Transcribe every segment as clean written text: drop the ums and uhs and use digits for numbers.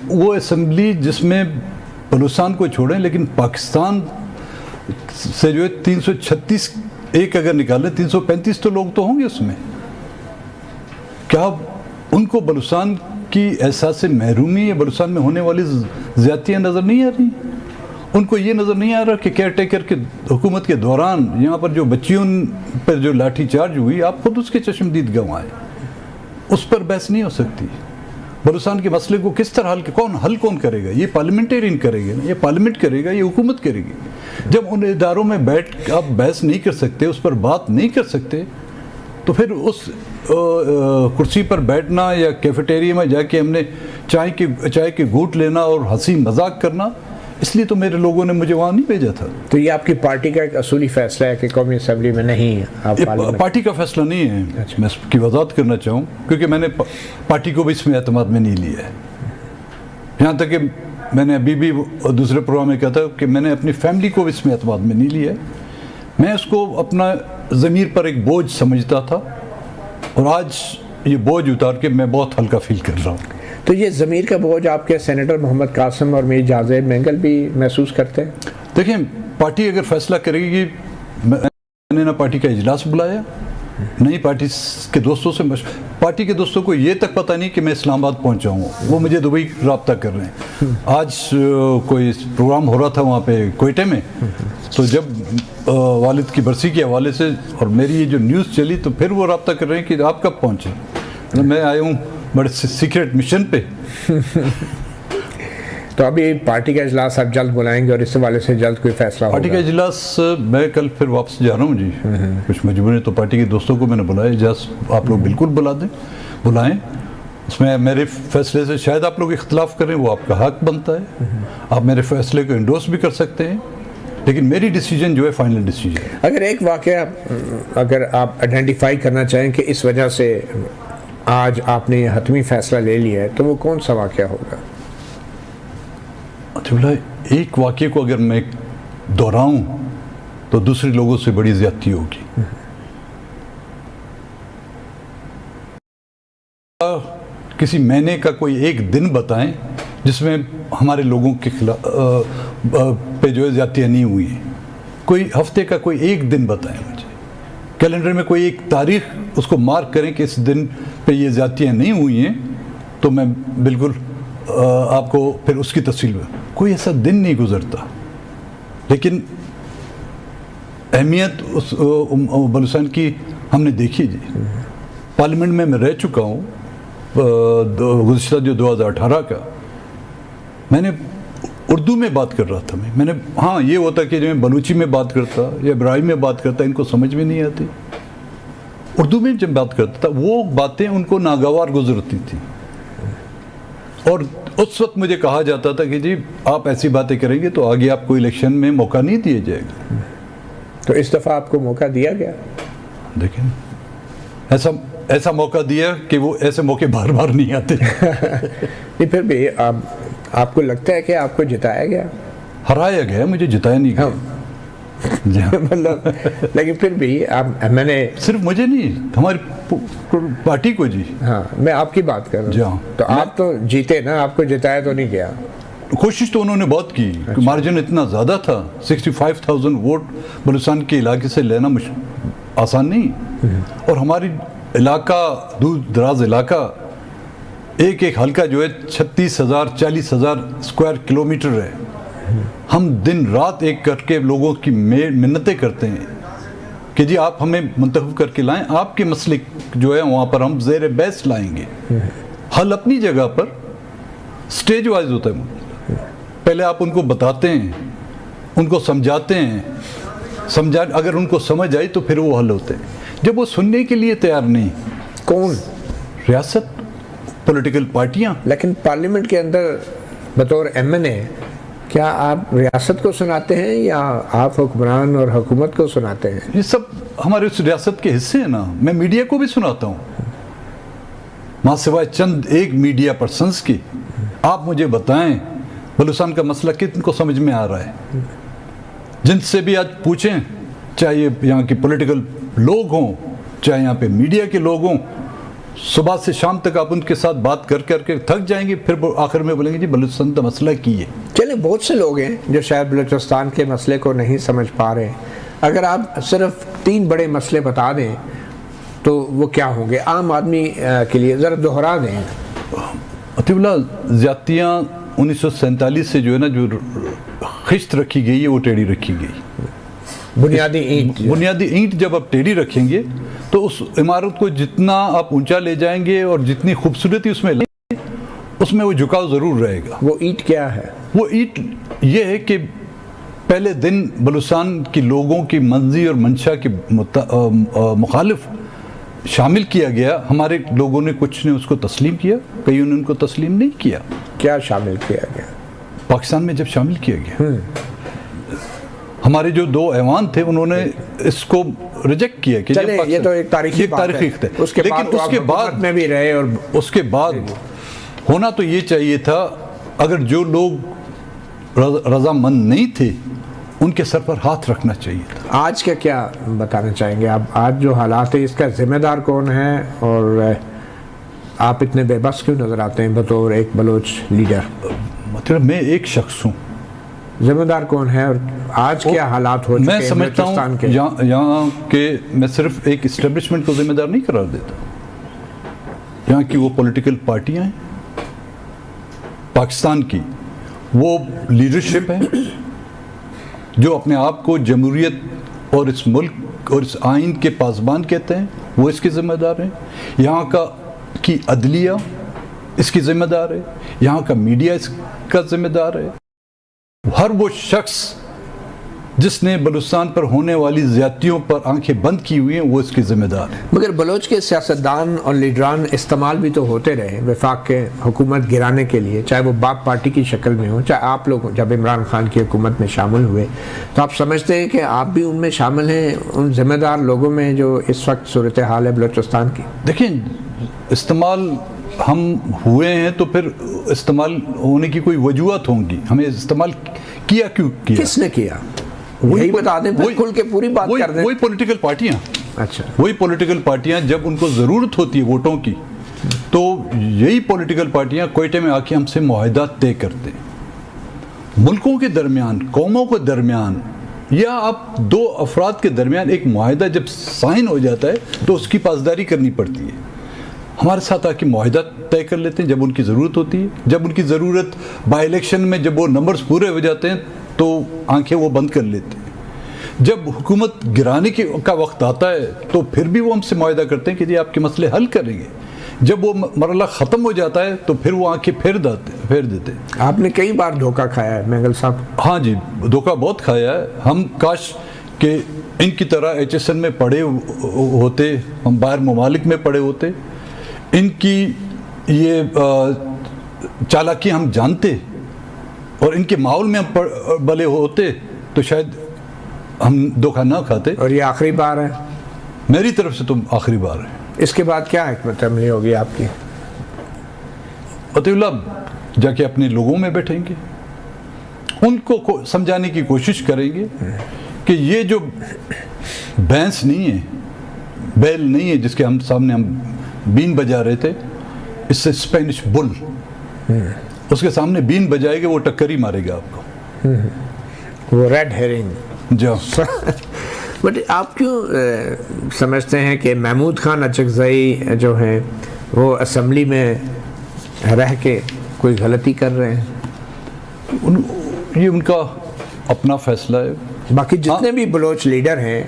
وہ اسمبلی جس میں بلوچستان کو چھوڑیں لیکن پاکستان سے جو ہے 336 ایک اگر نکالیں 335 تو لوگ تو ہوں گے اس میں. کیا ان کو بلوچستان کی احساس محرومی یا بلوچستان میں ہونے والی زیادتیاں نظر نہیں آ رہی؟ ان کو یہ نظر نہیں آ رہا کہ کیئر ٹیکر کے حکومت کے دوران یہاں پر جو بچیوں پر جو لاٹھی چارج ہوئی آپ خود اس کے چشمدید گواہ ہیں. اس پر بحث نہیں ہو سکتی. بلوچستان کے مسئلے کو کس طرح حل کون کرے گا؟ یہ پارلیمنٹیرین کرے گا، یہ پارلیمنٹ کرے گا، یہ حکومت کرے گی. جب ان اداروں میں بیٹھ آپ بحث نہیں کر سکتے، اس پر بات نہیں کر سکتے، تو پھر اس کرسی پر بیٹھنا یا کیفیٹیریا میں جا کے ہم نے چائے کے گھونٹ لینا اور ہنسی مذاق کرنا، اس لیے تو میرے لوگوں نے مجھے وہاں نہیں بھیجا تھا. تو یہ آپ کی پارٹی کا ایک اصولی فیصلہ ہے کہ قومی اسمبلی میں نہیں آپ پارٹی کا فیصلہ نہیں ہے. میں اس کی وضاحت کرنا چاہوں کیونکہ میں نے پارٹی کو بھی اس میں اعتماد میں نہیں لیا ہے. یہاں تک کہ میں نے ابھی بھی دوسرے پروگرام میں کہا تھا کہ میں نے اپنی فیملی کو بھی اس میں اعتماد میں نہیں لیا ہے. میں اس کو اپنا ضمیر پر ایک بوجھ سمجھتا تھا اور آج یہ بوجھ اتار کے میں بہت ہلکا فیل کر رہا ہوں. تو یہ ضمیر کا بوجھ آپ کے سینیٹر محمد قاسم اور میر جازب مینگل بھی محسوس کرتے ہیں؟ دیکھیں، پارٹی اگر فیصلہ کرے گی، میں نے نہ پارٹی کا اجلاس بلایا، نہیں پارٹی کے دوستوں سے پارٹی کے دوستوں کو یہ تک پتہ نہیں کہ میں اسلام آباد پہنچا ہوں. وہ مجھے دبئی رابطہ کر رہے ہیں. آج کوئی پروگرام ہو رہا تھا وہاں پہ کوئٹے میں، تو جب والد کی برسی کے حوالے سے اور میری یہ جو نیوز چلی تو پھر وہ رابطہ کر رہے ہیں کہ آپ کب پہنچے. میں آیا ہوں بڑے سیکرٹ مشن پہ. تو ابھی پارٹی کا اجلاس آپ جلد بلائیں گے اور اس حوالے سے جلد کوئی فیصلہ ہوگا؟ پارٹی کا اجلاس میں کل پھر واپس جا رہا ہوں جی. کچھ مجبوری تو پارٹی کے دوستوں کو میں نے بلایا. اجلاس آپ لوگ بالکل بلائیں. اس میں میرے فیصلے سے شاید آپ لوگ اختلاف کریں، وہ آپ کا حق بنتا ہے. آپ میرے فیصلے کو انڈورس بھی کر سکتے ہیں، لیکن میری ڈیسیجن جو ہے فائنل ڈیسیجن ہے. اگر ایک واقعہ اگر آپ آئیڈینٹیفائی کرنا چاہیں کہ اس وجہ سے آج آپ نے یہ حتمی فیصلہ لے لیا ہے، تو وہ کون سا واقعہ ہوگا؟ ایک واقعے کو اگر میں دہراؤں تو دوسرے لوگوں سے بڑی زیادتی ہوگی. کسی مہینے کا کوئی ایک دن بتائیں جس میں ہمارے لوگوں کے خلاف پہ جو ہے زیادتیاں نہیں ہوئی ہیں. کوئی ہفتے کا کوئی ایک دن بتائیں مجھے. کیلنڈر میں کوئی ایک تاریخ اس کو مارک کریں کہ اس دن پہ یہ زیادتیاں نہیں ہوئی ہیں، تو میں بالکل آپ کو پھر اس کی تفصیل میں کوئی ایسا دن نہیں گزرتا. لیکن اہمیت اس بلوچستان کی ہم نے دیکھی جی. پارلیمنٹ میں رہ چکا ہوں گزشتہ جو 2018 کا. میں نے اردو میں بات کر رہا تھا. میں نے ہاں یہ ہوتا کہ جو میں بلوچی میں بات کرتا یا برائی میں بات کرتا ان کو سمجھ میں نہیں آتی. اردو میں جب بات کرتا تھا وہ باتیں ان کو ناگوار گزرتی تھی، اور اس وقت مجھے کہا جاتا تھا کہ جی آپ ایسی باتیں کریں گے تو آگے آپ کو الیکشن میں موقع نہیں دیا جائے گا. تو اس دفعہ آپ کو موقع دیا گیا؟ دیکھیں ایسا موقع دیا کہ وہ ایسے موقع بار بار نہیں آتے. نہیں پھر بھی آپ کو لگتا ہے کہ آپ کو جتایا گیا؟ ہرایا گیا، مجھے جتایا نہیں گیا. مطلب لیکن پھر بھی میں نے صرف مجھے نہیں، ہماری پارٹی کو جی. ہاں میں آپ کی بات کر رہا ہوں. تو آپ تو جیتے نا، آپ کو جتایا تو نہیں گیا. کوشش تو انہوں نے بہت کی. مارجن اتنا زیادہ تھا، 65,000 ووٹ بلوچستان کے علاقے سے لینا آسان نہیں. اور ہماری علاقہ دور دراز علاقہ ایک حلقہ جو ہے 36,000 40,000 اسکوائر کلومیٹر ہے. ہم دن رات ایک کر کے لوگوں کی منتیں کرتے ہیں کہ جی آپ ہمیں منتخب کر کے لائیں، آپ کے مسئلے جو ہے وہاں پر ہم زیر بحث لائیں گے. حل اپنی جگہ پر سٹیج وائز ہوتا ہے. پہلے آپ ان کو بتاتے ہیں، ان کو سمجھاتے ہیں، اگر ان کو سمجھ آئی تو پھر وہ حل ہوتے ہیں. جب وہ سننے کے لیے تیار نہیں، کون؟ ریاست، پولیٹیکل پارٹیاں. لیکن پارلیمنٹ کے اندر بطور ایم این اے کیا آپ ریاست کو سناتے ہیں یا آپ حکمران اور حکومت کو سناتے ہیں؟ یہ سب ہمارے اس ریاست کے حصے ہیں نا. میں میڈیا کو بھی سناتا ہوں، ماں سوائے چند ایک میڈیا پرسنس کی. آپ مجھے بتائیں بلوچستان کا مسئلہ کتن کو سمجھ میں آ رہا ہے؟ جن سے بھی آج پوچھیں، چاہے یہاں کے پولیٹیکل لوگ ہوں، چاہے یہاں پہ میڈیا کے لوگ ہوں، صبح سے شام تک آپ ان کے ساتھ بات کر کر کے تھک جائیں گے، پھر وہ آخر میں بولیں گے جی بلوچستان کا مسئلہ کی ہے۔ چلیں، بہت سے لوگ ہیں جو شاید بلوچستان کے مسئلے کو نہیں سمجھ پا رہے، اگر آپ صرف 3 بڑے مسئلے بتا دیں تو وہ کیا ہوں گے عام آدمی کے لیے، ذرا دہرا دیں۔ عطیہ اللہ، زیادتیاں 1947 سے جو ہے نا جو خشت رکھی گئی ہے وہ ٹیڑھی رکھی گئی۔ بنیادی اینٹ جب آپ ٹیڑھی رکھیں گے تو اس عمارت کو جتنا آپ اونچا لے جائیں گے اور جتنی خوبصورتی اس میں لیں گے اس میں وہ جھکاؤ ضرور رہے گا۔ وہ اینٹ کیا ہے؟ وہ اینٹ یہ ہے کہ پہلے دن بلوچستان کی لوگوں کی منزی اور منشا کے مخالف شامل کیا گیا، ہمارے لوگوں نے کچھ نے اس کو تسلیم کیا، کئیوں نے ان کو تسلیم نہیں کیا۔ کیا شامل کیا گیا؟ پاکستان میں جب شامل کیا گیا، ہمارے جو 2 ایوان تھے انہوں نے اس کو ریجیکٹ کیا کہ چلے یہ تو ایک تاریخی بات ہے، اس کے بعد میں بھی رہے، اور اس کے بعد ہونا تو یہ چاہیے تھا اگر جو لوگ رضامند نہیں تھے ان کے سر پر ہاتھ رکھنا چاہیے تھا۔ آج کا کیا بتانا چاہیں گے آپ؟ آج جو حالات ہے اس کا ذمہ دار کون ہے، اور آپ اتنے بے بس کیوں نظر آتے ہیں بطور ایک بلوچ لیڈر؟ مطلب میں ایک شخص ہوں، ذمہ دار کون ہے، اور آج کیا حالات ہو چکے ہیں میں سمجھتا بلوچستان کے؟ ہوں یہاں کے میں صرف ایک اسٹیبلشمنٹ کو ذمہ دار نہیں قرار دیتا، یہاں کی وہ پولیٹیکل پارٹیاں ہیں پاکستان کی، وہ لیڈرشپ ہے جو اپنے آپ کو جمہوریت اور اس ملک اور اس آئین کے پاسبان کہتے ہیں، وہ اس کے ذمہ دار ہیں۔ یہاں کی عدلیہ اس کی ذمہ دار ہے، یہاں کا میڈیا اس کا ذمہ دار ہے، ہر وہ شخص جس نے بلوچستان پر ہونے والی زیادتیوں پر آنکھیں بند کی ہوئی ہیں وہ اس کے ذمہ دار ہیں۔ مگر بلوچ کے سیاستدان اور لیڈران استعمال بھی تو ہوتے رہے وفاق کے حکومت گرانے کے لیے، چاہے وہ باپ پارٹی کی شکل میں ہو، چاہے آپ لوگ جب عمران خان کی حکومت میں شامل ہوئے تو آپ سمجھتے ہیں کہ آپ بھی ان میں شامل ہیں، ان ذمہ دار لوگوں میں جو اس وقت صورتحال ہے بلوچستان کی؟ دیکھیں، استعمال ہم ہوئے ہیں تو پھر استعمال ہونے کی کوئی وجوہات ہوں گی، ہمیں استعمال کیا کیوں کیا؟ کس نے کیا؟ وہی بتا دیں، کھل کے پوری بات کر دیں۔ وہی پولیٹیکل پارٹیاں، اچھا، وہی پولیٹیکل پارٹیاں جب ان کو ضرورت ہوتی ہے ووٹوں کی تو یہی پولیٹیکل پارٹیاں کوئٹے میں آ کے ہم سے معاہدات طے کرتے ہیں۔ ملکوں کے درمیان، قوموں کے درمیان یا آپ 2 افراد کے درمیان ایک معاہدہ جب سائن ہو جاتا ہے تو اس کی پاسداری کرنی پڑتی ہے۔ ہمارے ساتھ آ کے معاہدہ طے کر لیتے ہیں جب ان کی ضرورت ہوتی ہے، جب ان کی ضرورت بائی الیکشن میں جب وہ نمبرز پورے ہو جاتے ہیں تو آنکھیں وہ بند کر لیتے ہیں، جب حکومت گرانے کا وقت آتا ہے تو پھر بھی وہ ہم سے معاہدہ کرتے ہیں کہ جی آپ کے مسئلے حل کریں گے، جب وہ مرحلہ ختم ہو جاتا ہے تو پھر وہ آنکھیں پھیر دیتے ہیں۔ آپ نے کئی بار دھوکہ کھایا ہے مینگل صاحب؟ ہاں جی، دھوکہ بہت کھایا ہے، ہم کاش کہ ان کی طرح HSN میں پڑھے ہوتے، ہم باہر ممالک میں پڑھے ہوتے، ان کی یہ چالاکی ہم جانتے اور ان کے ماحول میں ہم بلے ہوتے تو شاید ہم دھوکہ نہ کھاتے۔ اور یہ آخری بار ہے میری طرف سے تو آخری بار ہے۔ اس کے بعد کیا حکمت عملی ہوگی آپ کی؟ عطیہ اللہ جا کے اپنے لوگوں میں بیٹھیں گے، ان کو سمجھانے کی کوشش کریں گے کہ یہ جو بھینس نہیں ہے، بیل نہیں ہے جس کے ہم سامنے ہم بین بجا رہے تھے، اس سے اسپینش بل، اس کے سامنے بین بجائے گا وہ ٹکر ہی مارے گا آپ کو، وہ ریڈ ہیرنگ۔ جا بٹ آپ کیوں سمجھتے ہیں کہ محمود خان اچکزئی جو ہیں وہ اسمبلی میں رہ کے کوئی غلطی کر رہے ہیں؟ یہ ان کا اپنا فیصلہ ہے، باقی جتنے بھی بلوچ لیڈر ہیں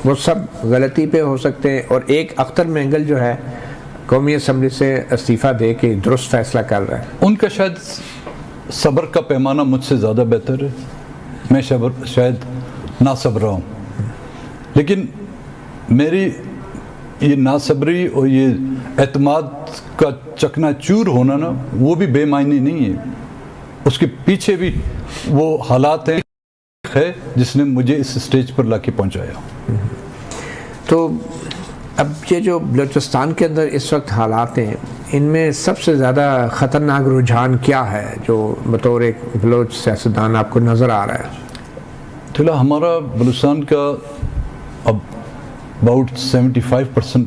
وہ سب غلطی پہ ہو سکتے ہیں، اور ایک اختر مینگل جو ہے قومی اسمبلی سے استعفیٰ دے کے درست فیصلہ کر رہا ہے۔ ان کا شاید صبر کا پیمانہ مجھ سے زیادہ بہتر ہے، میں شاید نہ صبرا ہوں، لیکن میری یہ ناصبری اور یہ اعتماد کا چکنا چور ہونا نا وہ بھی بے معنی نہیں ہے، اس کے پیچھے بھی وہ حالات ہیں ہے جس نے مجھے اس سٹیج پر لا کے پہنچایا۔ تو اب یہ جو بلوچستان کے اندر اس وقت حالات ہیں، ان میں سب سے زیادہ خطرناک رجحان کیا ہے جو بطور ایک بلوچ سیاستدان آپ کو نظر آ رہا ہے؟ ہمارا بلوچستان کا اب اباؤٹ 75%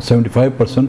75%